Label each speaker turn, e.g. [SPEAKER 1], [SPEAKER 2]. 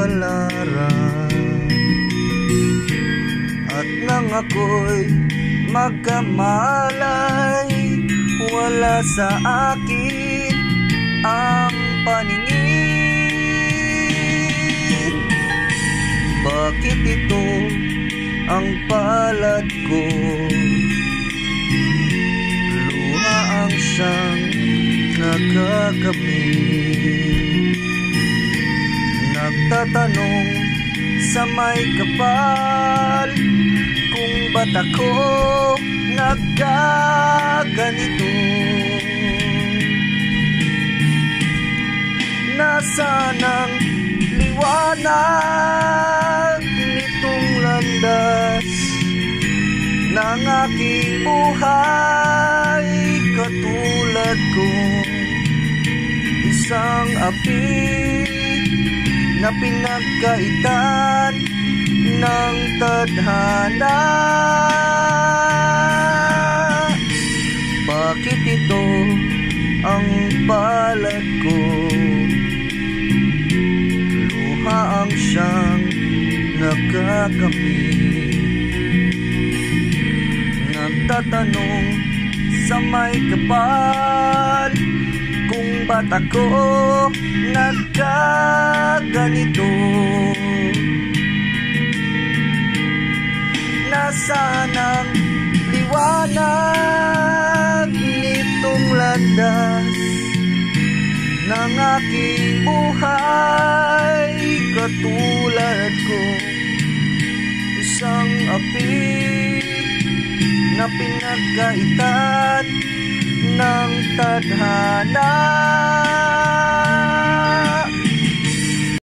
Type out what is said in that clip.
[SPEAKER 1] kapalaran. At nang ako'y magkamalay, wala sa akin ang paningin. Bakit ito ang palad ko? Luha ang siyang nagkakamit. Nagtatanong sa may kapal, kung ba't ako nagkaganito? Nasaan ang liwanag nitong landas ng aking buhay? Katulad ko, isang api na pinagkaitan ng tadhana. Bakit ito ang palad ko? Luha ang siyang nagkakamit. Nagtatanong sa may kapal, kung ba't ako nagkaganito? Nasaan ang liwanag nitong landas ng aking buhay? Katulad ko, isang api na pinagkaitan ng tadhana.